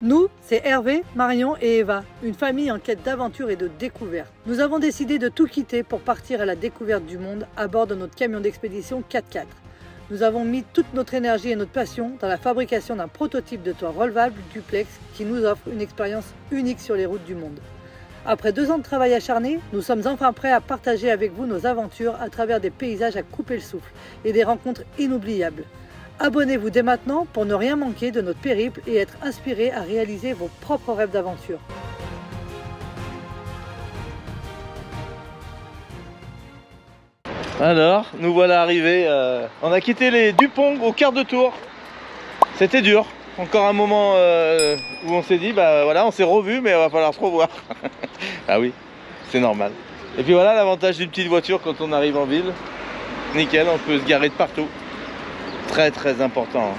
Nous, c'est Hervé, Marion et Eva, une famille en quête d'aventure et de découverte. Nous avons décidé de tout quitter pour partir à la découverte du monde à bord de notre camion d'expédition 4x4. Nous avons mis toute notre énergie et notre passion dans la fabrication d'un prototype de toit relevable duplex qui nous offre une expérience unique sur les routes du monde. Après 2 ans de travail acharné, nous sommes enfin prêts à partager avec vous nos aventures à travers des paysages à couper le souffle et des rencontres inoubliables. Abonnez-vous dès maintenant pour ne rien manquer de notre périple et être inspiré à réaliser vos propres rêves d'aventure. Alors, nous voilà arrivés. On a quitté les Dupont au quart de tour. C'était dur. Encore un moment où on s'est dit, bah voilà, on s'est revus, mais il va falloir se revoir. Ah oui, c'est normal. Et puis voilà l'avantage d'une petite voiture quand on arrive en ville. Nickel, on peut se garer de partout. Très très important.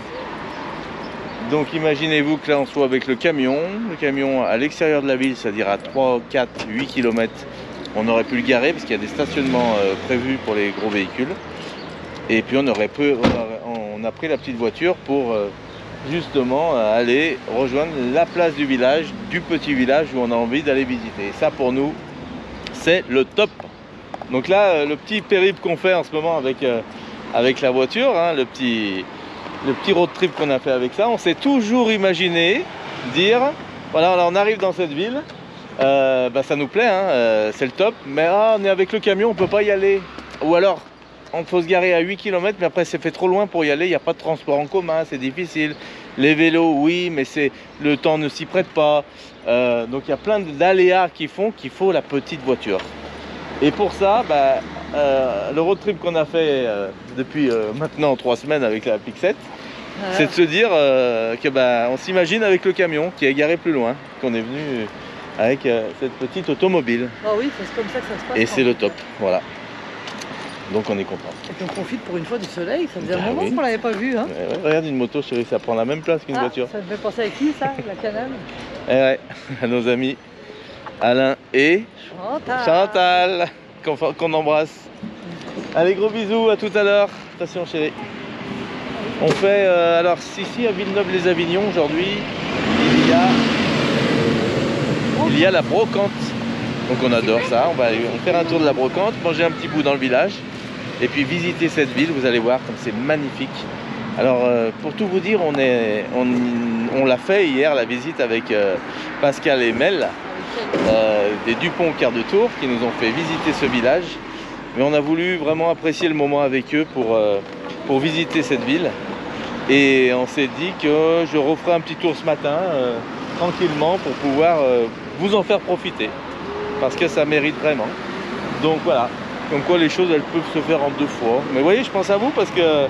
Donc imaginez-vous que là on soit avec le camion à l'extérieur de la ville, c'est-à-dire à 3, 4, 8 km. On aurait pu le garer parce qu'il y a des stationnements prévus pour les gros véhicules. Et puis on a pris la petite voiture pour justement aller rejoindre la place du village, du petit village où on a envie d'aller visiter. Et ça pour nous, c'est le top. Donc là, le petit périple qu'on fait en ce moment avec la voiture, hein, le petit road trip qu'on a fait avec ça, on s'est toujours imaginé dire, voilà, on arrive dans cette ville, bah, ça nous plaît, hein, c'est le top, mais on est avec le camion, on peut pas y aller. Ou alors, on faut se garer à 8 km, mais après c'est fait trop loin pour y aller, il n'y a pas de transport en commun, c'est difficile. Les vélos, oui, mais le temps ne s'y prête pas. Donc il y a plein d'aléas qui font qu'il faut la petite voiture. Et pour ça, bah, le road trip qu'on a fait depuis maintenant 3 semaines avec la Pixette, c'est de se dire que bah, on s'imagine avec le camion qui est garé plus loin, qu'on est venu avec cette petite automobile. Ah oui, c'est comme ça que ça se passe. Et c'est le top, voilà. Donc on est content. Et puis on profite pour une fois du soleil, ça faisait un moment oui. qu'on l'avait pas vu. Hein. Ouais, regarde une moto, chérie, ça prend la même place qu'une voiture. Ça me fait penser à qui ça, la Canam? Ouais, à nos amis Alain et Chantal, qu'on embrasse. Allez, gros bisous, à tout à l'heure. Attention chérie. On fait, alors ici à Villeneuve-les-Avignon aujourd'hui, il y a la brocante. Donc on adore ça, on va faire un tour de la brocante, manger un petit bout dans le village et puis visiter cette ville, vous allez voir comme c'est magnifique. Alors pour tout vous dire, on l'a fait hier la visite avec Pascal et Mel des Dupont au quart de tour qui nous ont fait visiter ce village. Mais on a voulu vraiment apprécier le moment avec eux pour visiter cette ville. Et on s'est dit que je referai un petit tour ce matin tranquillement pour pouvoir vous en faire profiter. Parce que ça mérite vraiment. Donc voilà, comme quoi les choses elles peuvent se faire en 2 fois. Mais vous voyez, je pense à vous parce que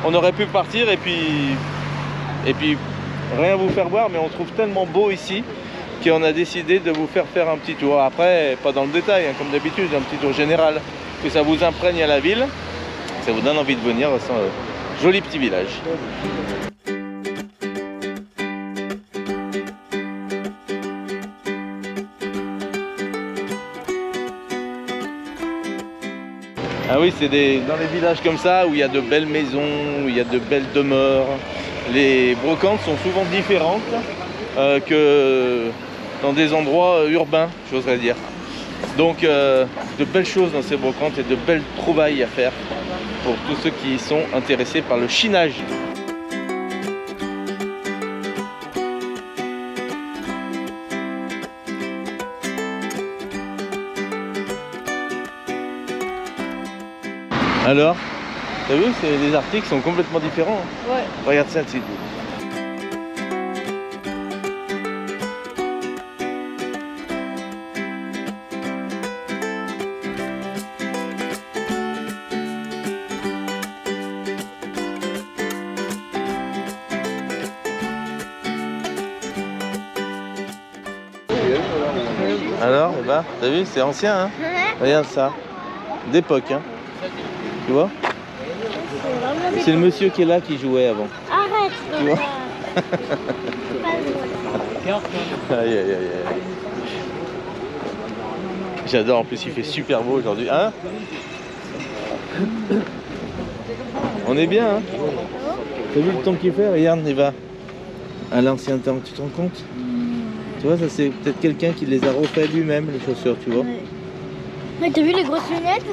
on aurait pu partir et puis rien vous faire voir, mais on trouve tellement beau ici qu'on a décidé de vous faire un petit tour. Après, pas dans le détail, hein, comme d'habitude, un petit tour général, que ça vous imprègne à la ville, ça vous donne envie de venir dans ce joli petit village. Ah oui, c'est dans les villages comme ça où il y a de belles maisons, où il y a de belles demeures. Les brocantes sont souvent différentes que dans des endroits urbains, j'oserais dire. Donc de belles choses dans ces brocantes et de belles trouvailles à faire pour tous ceux qui sont intéressés par le chinage. Alors, t'as vu, les articles sont complètement différents. Ouais. Regarde ça, c'est Alors, bah, t'as vu, c'est ancien, hein. Regarde ça, d'époque, hein. Tu vois? C'est le monsieur qui est là qui jouait avant. Arrête. Tu vois? Aïe, aïe, aïe, aïe. J'adore, en plus il fait super beau aujourd'hui. Hein? On est bien, hein? T'as vu le temps qu'il fait? Regarde, il va. à l'ancien temps, tu te rends compte? Tu vois, ça c'est peut-être quelqu'un qui les a refait lui-même, les chaussures, tu vois. Ouais. Mais t'as vu les grosses lunettes?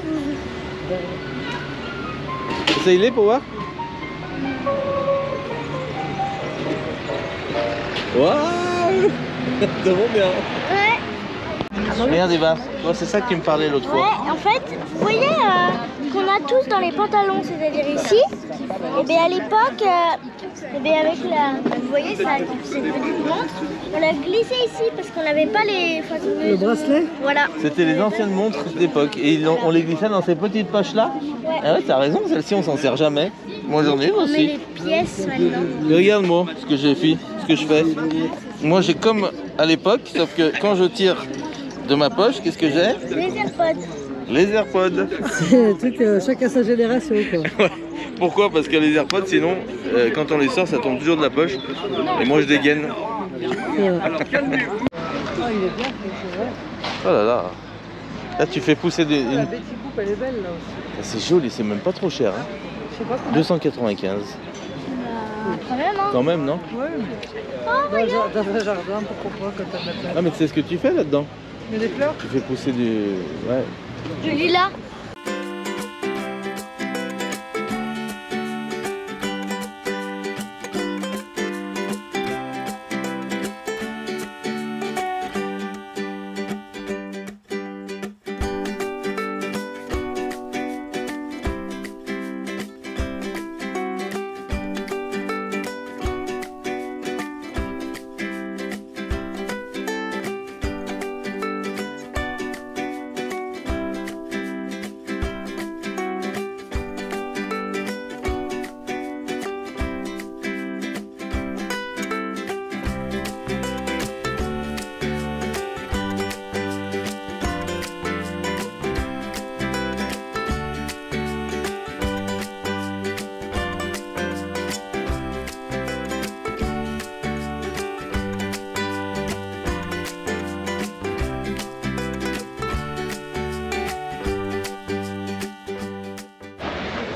Essaye-les pour voir. Waouh. C'est bon bien. Ouais. Regarde Eva, c'est ça que tu me parlais l'autre fois. Ouais, en fait, vous voyez qu'on a tous dans les pantalons, c'est-à-dire ici. Et bien à l'époque, avec la, vous voyez ça, cette petite montre, on l'a glissé ici parce qu'on n'avait pas les. Le bracelet? Voilà. C'était les anciennes montres d'époque et on les glissait dans ces petites poches là. Ouais. Ah ouais, t'as raison, celle-ci on s'en sert jamais. Moi j'en ai une On met aussi. les pièces maintenant. Et regarde moi ce que j'ai fait, ce que je fais. Moi j'ai comme à l'époque, sauf que quand je tire de ma poche, qu'est-ce que j'ai? Les AirPods. Les AirPods. C'est un truc, chacun sa génération quoi. Ouais. Pourquoi? Parce que les AirPods, sinon, quand on les sort, ça tombe toujours de la poche. Et moi, je dégaine. Il est bien, c'est vrai. Oh là là. Là, tu fais pousser des... La Betty Boop, elle est belle là aussi. C'est joli, c'est même pas trop cher. Hein. Je sais pas comment. 295. Quand même, hein. Quand même, non? Ouais. Dans un jardin, pourquoi pas quand t'as de la Ah, mais tu sais ce que tu fais là-dedans? Il y a des fleurs? Tu fais pousser du... Ouais. Du lilas.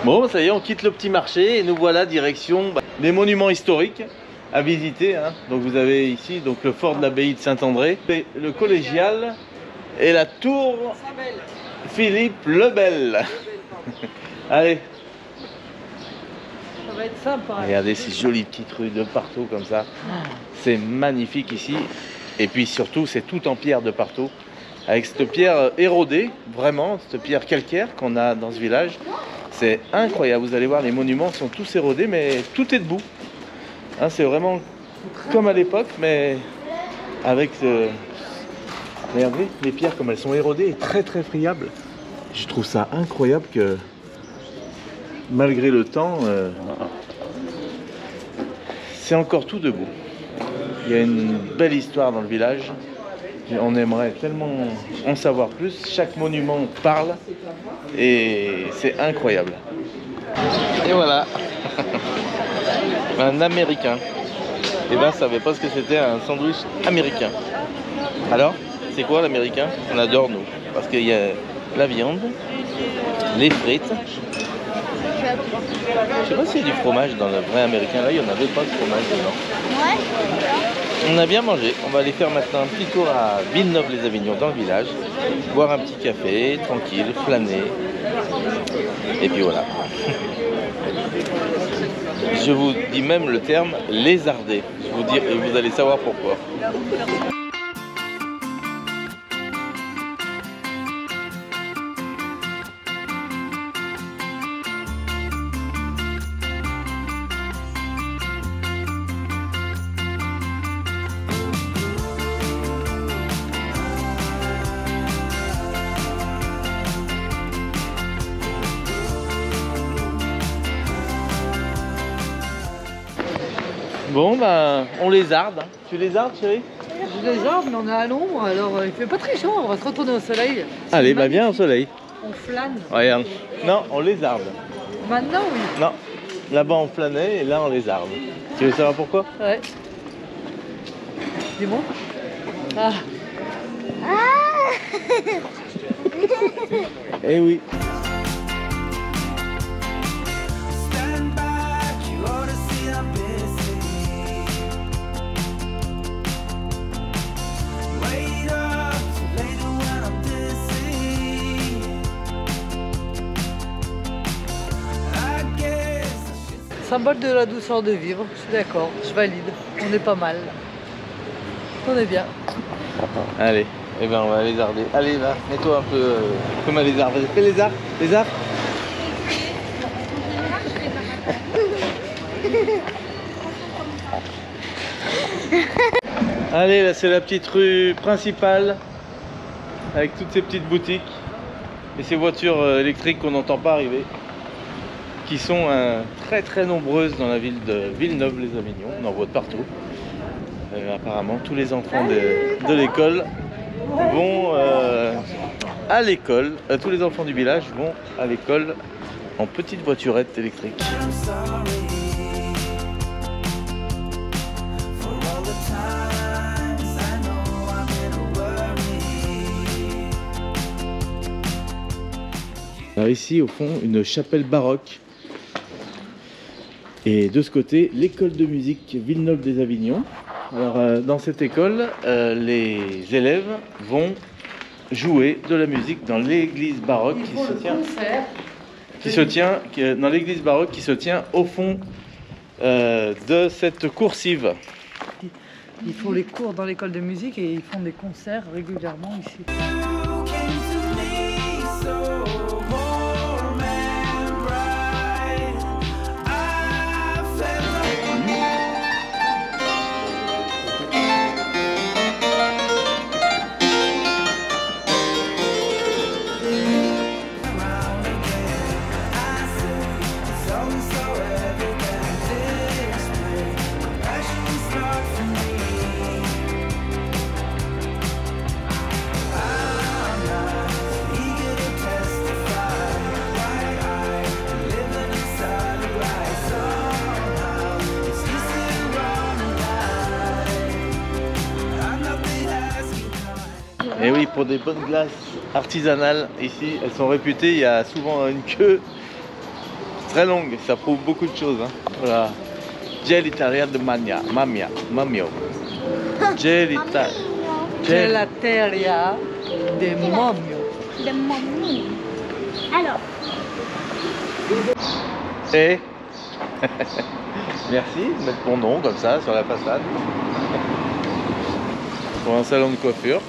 Bon, ça y est, on quitte le petit marché et nous voilà direction des monuments historiques à visiter. Hein. Donc vous avez ici donc, le fort de l'abbaye de Saint-André, le collégial et la tour Philippe le Bel. Allez, Ça va être sympa. regardez ces jolies petites rues de partout comme ça. C'est magnifique ici. Et puis surtout, c'est tout en pierre de partout. Avec cette pierre érodée, vraiment, cette pierre calcaire qu'on a dans ce village. C'est incroyable, vous allez voir, les monuments sont tous érodés, mais tout est debout. Hein, c'est vraiment comme à l'époque, mais avec... Regardez, les pierres comme elles sont érodées et très très friables. Je trouve ça incroyable que, malgré le temps, c'est encore tout debout. Il y a une belle histoire dans le village. On aimerait tellement en savoir plus. Chaque monument parle et c'est incroyable. Et voilà, un Américain. Et ben, savait pas ce que c'était un sandwich américain. Alors, c'est quoi l'américain? On adore nous, parce qu'il y a la viande, les frites. Je sais pas s'il y a du fromage dans le vrai américain. Là, il n'y en avait pas de fromage dedans. Ouais. On a bien mangé. On va aller faire maintenant un petit tour à Villeneuve-les-Avignon dans le village, boire un petit café, tranquille, flâner. Et puis voilà. Je vous dis même le terme lézarder. Je vous dis, et vous allez savoir pourquoi. Bon, ben, on lézarde. Hein. Tu lézardes, chérie? Je les arbres, mais on est à l'ombre, alors il fait pas très chaud, on va se retourner au soleil. Allez, bah viens au soleil. On flâne. Regarde. Non, on lézarde. Maintenant, oui. Non, là-bas on flânait et là on lézarde. Tu veux savoir pourquoi? Ouais. Dis-moi. Ah. Eh oui. Stand back, you ought to see I'm busy. symbole de la douceur de vivre, je suis d'accord, je valide. On est pas mal. On est bien. Allez, eh ben on va lézarder. Allez, va, mets-toi un peu comme un lézard. Vas-y, fais lézard, lézard. Allez, là c'est la petite rue principale avec toutes ces petites boutiques et ces voitures électriques qu'on n'entend pas arriver, qui sont très nombreuses dans la ville de Villeneuve-les-Avignon. On en voit de partout. Apparemment, tous les enfants de l'école vont à l'école. Tous les enfants du village vont à l'école en petite voiturette électrique. Alors ici, au fond, une chapelle baroque. Et de ce côté, l'école de musique Villeneuve-des-Avignon. Alors, dans cette école, les élèves vont jouer de la musique dans l'église baroque dans l'église baroque qui se tient au fond de cette coursive. Ils font les cours dans l'école de musique et ils font des concerts régulièrement ici. Et oui, pour des bonnes glaces artisanales, ici, elles sont réputées. Il y a souvent une queue très longue. Ça prouve beaucoup de choses. Hein. Voilà. Gelateria de Mamio. Gelateria de Mamio. De mamie. Alors, Et merci de mettre mon nom comme ça sur la façade. Pour un salon de coiffure.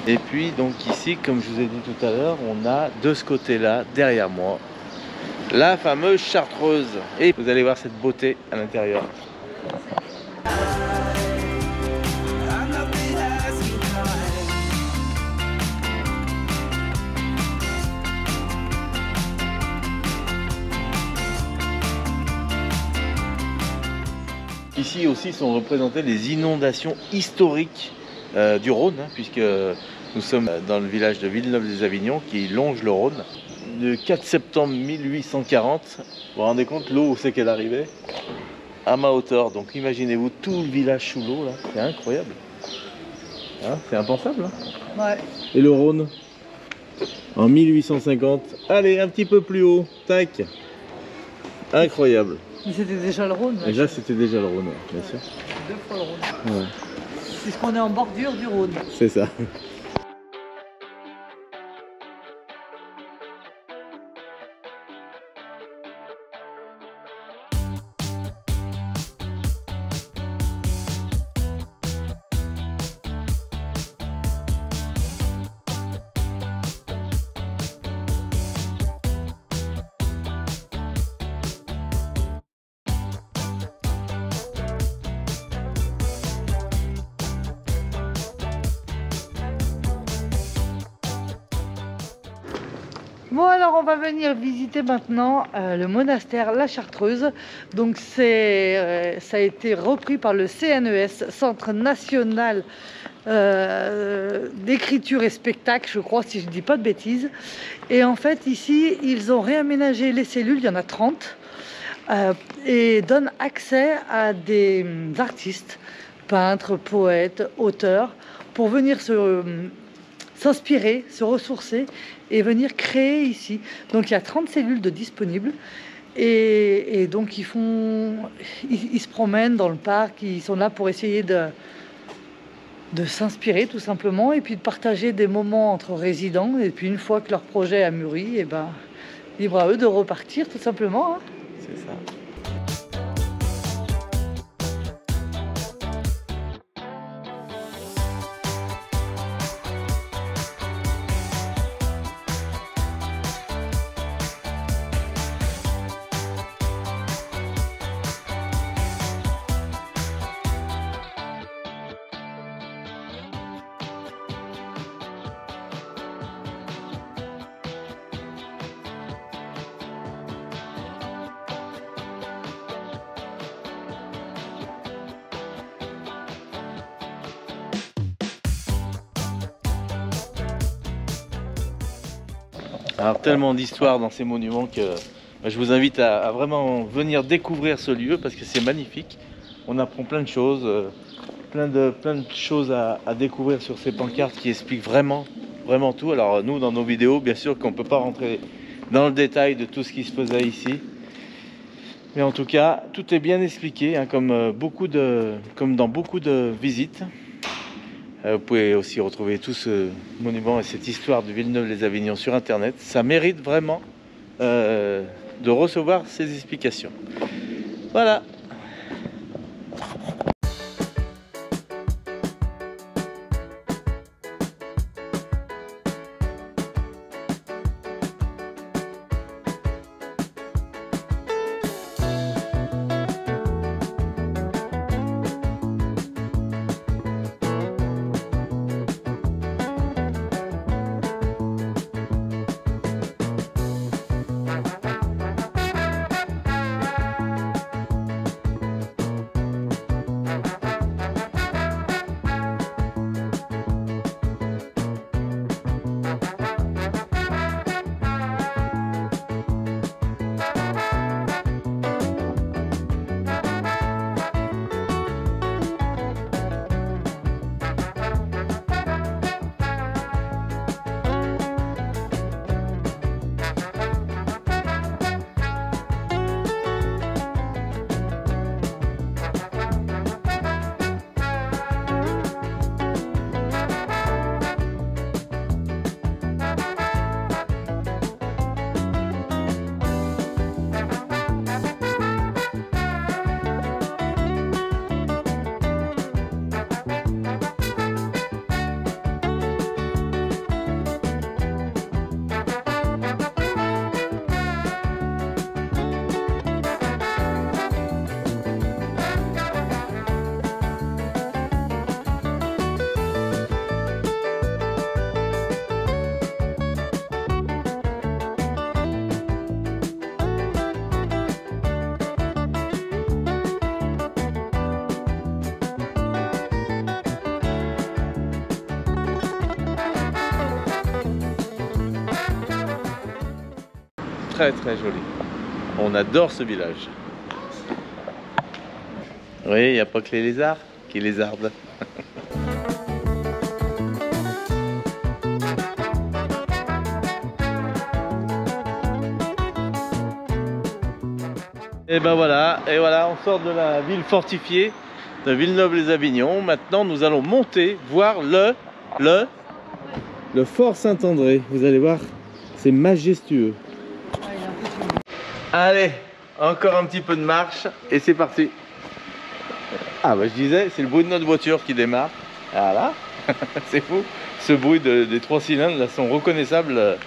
Et puis donc ici, comme je vous ai dit tout à l'heure, on a de ce côté-là, derrière moi, la fameuse chartreuse. Et vous allez voir cette beauté à l'intérieur. Ici aussi sont représentées les inondations historiques du Rhône, hein, puisque nous sommes dans le village de Villeneuve-les-Avignon qui longe le Rhône. Le 4 septembre 1840, vous vous rendez compte l'eau où c'est qu'elle arrivait? À ma hauteur, donc imaginez-vous tout le village sous l'eau, là, c'est incroyable. Hein, c'est impensable. Hein. Ouais. Et le Rhône en 1850, allez un petit peu plus haut, tac. Incroyable. Mais c'était déjà le Rhône. Et là c'était déjà le Rhône, bien sûr. 2 fois le Rhône. Ouais. Puisqu'on est en bordure du Rhône. C'est ça. Bon, alors on va venir visiter maintenant le monastère La Chartreuse. Donc ça a été repris par le CNES, Centre National d'écriture et spectacle, je crois, si je ne dis pas de bêtises. Et en fait, ici, ils ont réaménagé les cellules, il y en a 30, et donnent accès à des artistes, peintres, poètes, auteurs, pour venir s'inspirer, se ressourcer et venir créer ici. Donc il y a 30 cellules de disponibles et donc ils se promènent dans le parc, ils sont là pour essayer de s'inspirer tout simplement et puis de partager des moments entre résidents et puis une fois que leur projet a mûri, et ben libre à eux de repartir tout simplement. Hein. c'est ça. Alors tellement d'histoires dans ces monuments que je vous invite à vraiment venir découvrir ce lieu parce que c'est magnifique. On apprend plein de choses, plein de choses à découvrir sur ces pancartes qui expliquent vraiment tout. Alors nous dans nos vidéos bien sûr qu'on ne peut pas rentrer dans le détail de tout ce qui se faisait ici. Mais en tout cas tout est bien expliqué hein, comme dans beaucoup de visites. Vous pouvez aussi retrouver tout ce monument et cette histoire de Villeneuve-les-Avignon sur internet. Ça mérite vraiment de recevoir ces explications. Voilà. Très joli. On adore ce village. Oui, il n'y a pas que les lézards qui lézardent. Et ben voilà, on sort de la ville fortifiée de Villeneuve-les-Avignon. Maintenant, nous allons monter, voir le fort Saint-André. Vous allez voir, c'est majestueux. Allez, encore un petit peu de marche et c'est parti. Ah bah je disais, c'est le bruit de notre voiture qui démarre. Voilà, c'est fou. Ce bruit des 3 cylindres là sont reconnaissables.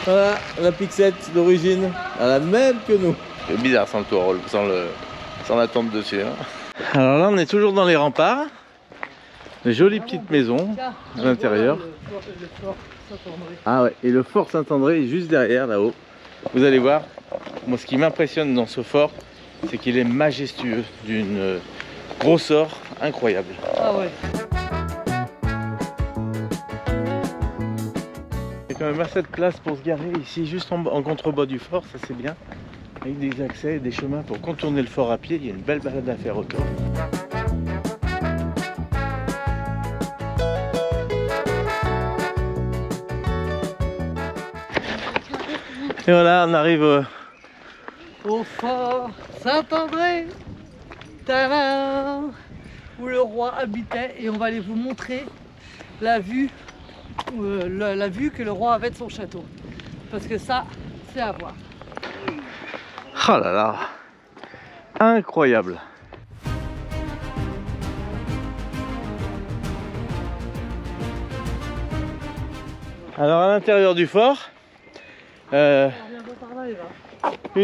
Voilà, la Pixette d'origine, elle a la même que nous. C'est bizarre sans le toit, sans la tente dessus. Hein. Alors là, on est toujours dans les remparts. Des jolies petites maisons à l'intérieur. Ah ouais, et le fort Saint-André est juste derrière là-haut. Vous allez voir, moi ce qui m'impressionne dans ce fort, c'est qu'il est majestueux, d'une grosseur incroyable. Ah ouais. Il y a quand même assez de place pour se garer ici, juste en contrebas du fort, ça c'est bien. Avec des accès et des chemins pour contourner le fort à pied, il y a une belle balade à faire autour. Et voilà, on arrive au fort Saint-André, où le roi habitait, et on va aller vous montrer la vue la vue que le roi avait de son château. Parce que ça, c'est à voir. Oh là là, incroyable. Alors à l'intérieur du fort, une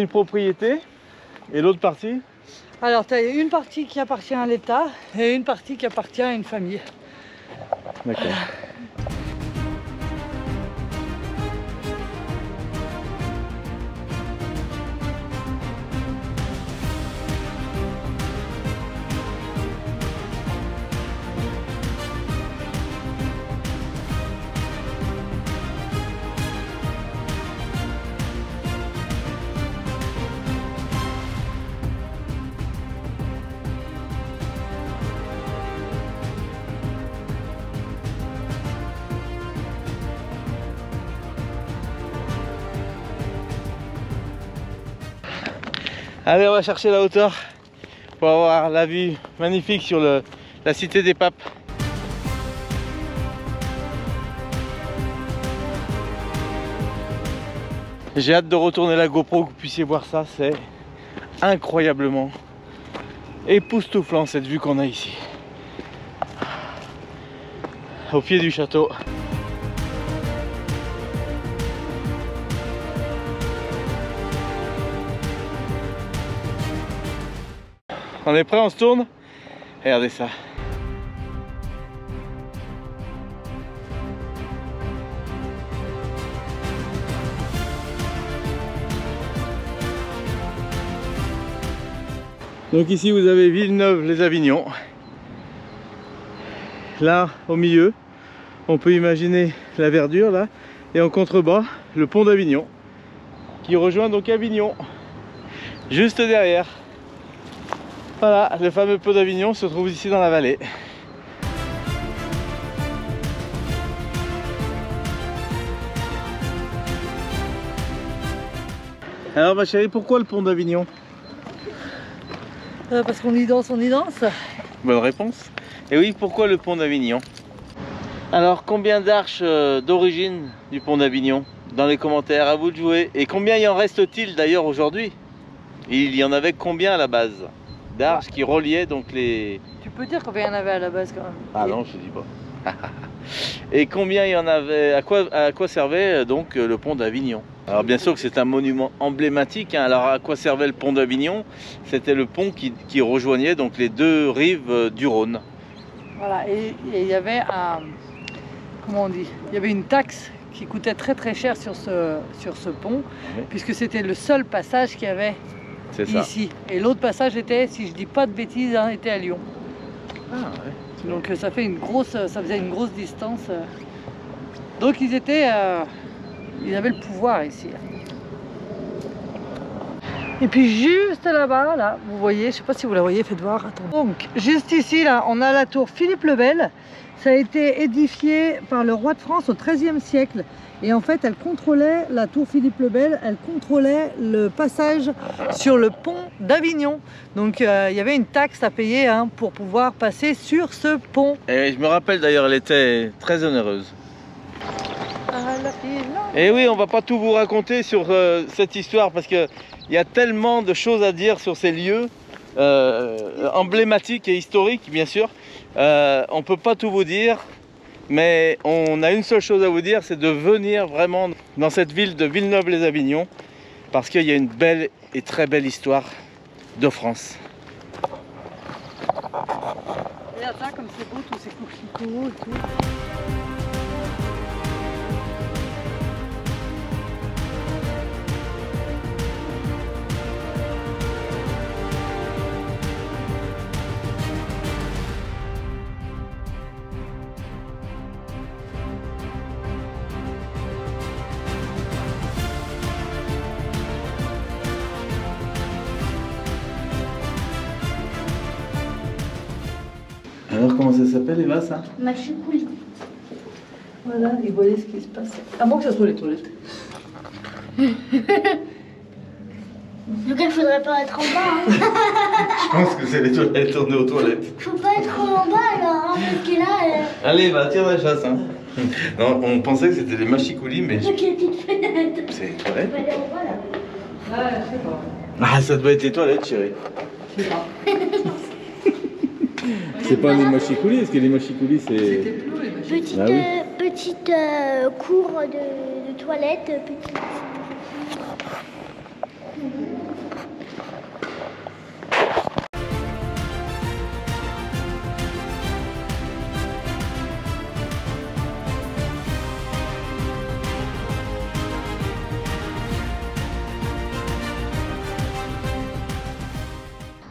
propriété et l'autre partie. Alors tu as une partie qui appartient à l'État et une partie qui appartient à une famille. D'accord. Allez, on va chercher la hauteur pour avoir la vue magnifique sur la cité des papes. J'ai hâte de retourner la GoPro, que vous puissiez voir ça, c'est incroyablement époustouflant cette vue qu'on a ici. Au pied du château. On est prêt, on se tourne? Regardez ça. Donc ici vous avez Villeneuve-les-Avignon. Là au milieu, on peut imaginer la verdure là. Et en contrebas, le pont d'Avignon qui rejoint donc Avignon. Juste derrière. Voilà, le fameux pont d'Avignon se trouve ici dans la vallée. Alors ma chérie, pourquoi le pont d'Avignon? Parce qu'on y danse, on y danse. Bonne réponse. Et oui, pourquoi le pont d'Avignon? Alors combien d'arches d'origine du pont d'Avignon? Dans les commentaires, à vous de jouer. Et combien il en reste-t-il d'ailleurs aujourd'hui? Il y en avait combien à la base d'arches qui reliaient donc les... Tu peux dire combien il y en avait à la base quand même? Ah non, je te dis pas. Et combien il y en avait, à quoi servait donc le pont d'Avignon? Alors bien sûr que c'est un monument emblématique, hein. Alors à quoi servait le pont d'Avignon? C'était le pont qui rejoignait donc les deux rives du Rhône. Voilà, et il y avait un... Comment on dit? Il y avait une taxe qui coûtait très très cher sur ce pont, oui. Puisque c'était le seul passage qu'il y avait ici. Et l'autre passage était, si je dis pas de bêtises, hein, était à Lyon. Ah ouais. Donc ça faisait une grosse distance. Donc ils avaient le pouvoir ici. Et puis juste là-bas, là, vous voyez, je sais pas si vous la voyez, faites voir. Attends. Donc juste ici, là, on a la tour Philippe le Bel. Ça a été édifié par le roi de France au XIIIe siècle. Et en fait, elle contrôlait, la tour Philippe le Bel, elle contrôlait le passage sur le pont d'Avignon. Donc il y avait une taxe à payer, hein, pour pouvoir passer sur ce pont. Et je me rappelle d'ailleurs, elle était très onéreuse. Et oui, on va pas tout vous raconter sur cette histoire parce qu'il y a tellement de choses à dire sur ces lieux emblématiques et historiques, bien sûr. On peut pas tout vous dire. Mais on a une seule chose à vous dire, c'est de venir vraiment dans cette ville de Villeneuve-les-Avignon parce qu'il y a une belle et très belle histoire de France. Regarde ça, comme c'est beau, tous ces coquelicots et tout. Alors comment ça s'appelle Eva ça? Machikouli. Voilà, et voyez ce qui se passe. À moins que ça soit les toilettes. Donc il faudrait pas être en bas. Hein. Je pense que c'est les toilettes, on est aux toilettes. Faut pas être en bas alors, hein, parce que là... Allez, va, tire la chasse. Hein. Non, on pensait que c'était des machicoulis, mais Avec les petites fenêtres. c'est vrai. Voilà. Ouais, je sais pas. Ah, ça doit être les toilettes, chérie. Je sais pas. C'est pas les machicoulis, est-ce que les machicoulis C'était c'est... plus haut, les machines. Petite, Ah oui. petite cour de toilette, petite.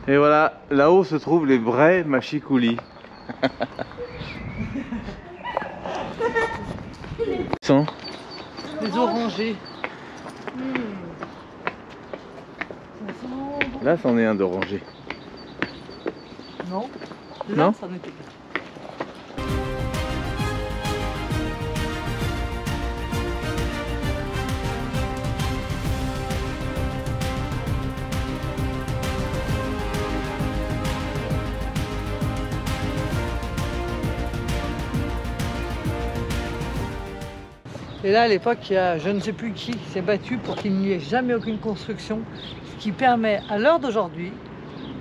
Et voilà, là-haut se trouvent les vrais machicoulis. Sont Les orangers. Là, c'en est un d'oranger. Non. Non. Là, ça n'était pas. Et là, à l'époque, il y a je ne sais plus qui s'est battu pour qu'il n'y ait jamais aucune construction, ce qui permet à l'heure d'aujourd'hui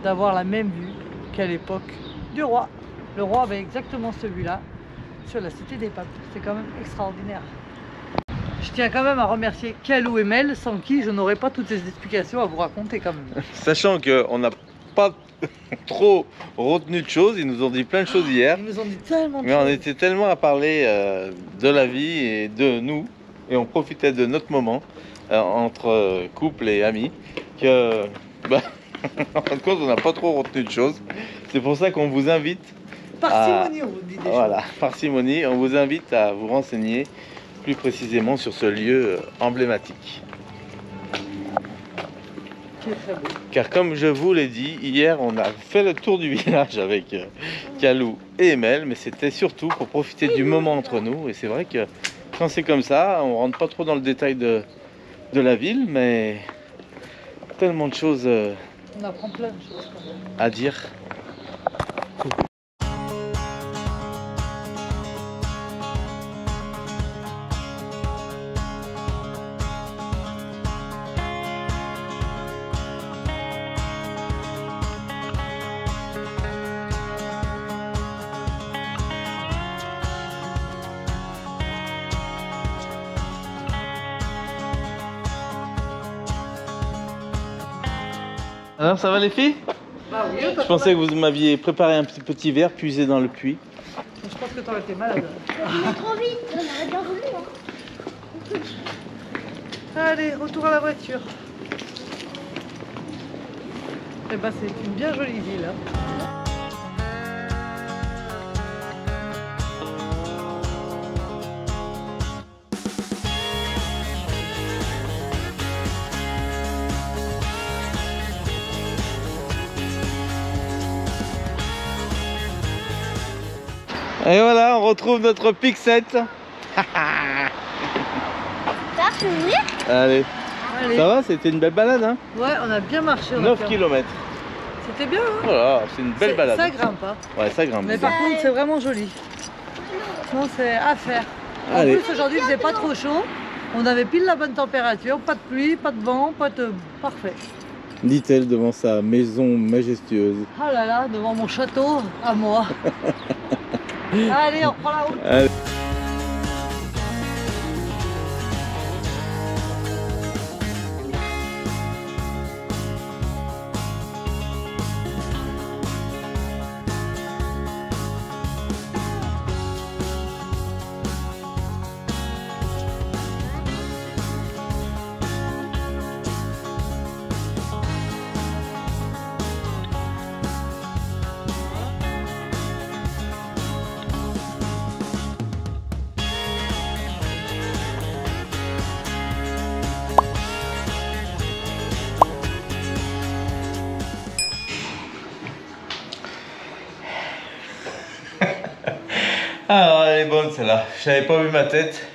d'avoir la même vue qu'à l'époque du roi. Le roi avait exactement celui-là sur la cité des papes. C'est quand même extraordinaire. Je tiens quand même à remercier Kalou et Mel, sans qui je n'aurais pas toutes ces explications à vous raconter quand même. Sachant qu'on n'a pas trop retenu de choses, ils nous ont dit plein de choses hier. Ils nous ont dit tellement de Mais on choses. était tellement à parler de la vie et de nous, et on profitait de notre moment entre couple et amis, que bah, en fin de compte on n'a pas trop retenu de choses. C'est pour ça qu'on vous invite, Parcimonie, on vous dit des voilà, parcimonie, on vous invite à vous renseigner plus précisément sur ce lieu emblématique. choses qui est très beau. Car comme je vous l'ai dit, hier on a fait le tour du village avec Kalou et Emel, mais c'était surtout pour profiter du moment entre nous. Et c'est vrai que quand c'est comme ça, on rentre pas trop dans le détail de la ville, mais tellement de choses On apprend plein de choses quand même. à dire. Alors ça va les filles? Bah oui, Je pensais que vous m'aviez préparé un petit verre puisé dans le puits. Je pense que t'aurais été malade. On est trop vite, on aurait bien voulu. Hein. Allez, retour à la voiture. Eh ben, c'est une bien jolie ville. Hein. Et voilà, on retrouve notre Pixette. Ça, tu veux venir? Allez, Allez. ça va, c'était une belle balade, hein? Ouais, on a bien marché. on a 9 fait- km. C'était bien, hein. Voilà, c'est une belle balade. Ça grimpe, hein. Ouais, ça grimpe. Mais par contre, c'est vraiment joli. Non, c'est à faire. En Allez. plus, aujourd'hui, il faisait pas trop chaud. On avait pile la bonne température. Pas de pluie, pas de vent, pas de... Parfait. Dit-elle devant sa maison majestueuse. Ah là là, devant mon château, à moi. Allez, on reprend la route. Allez. Alors elle est bonne celle-là, j'avais pas vu ma tête.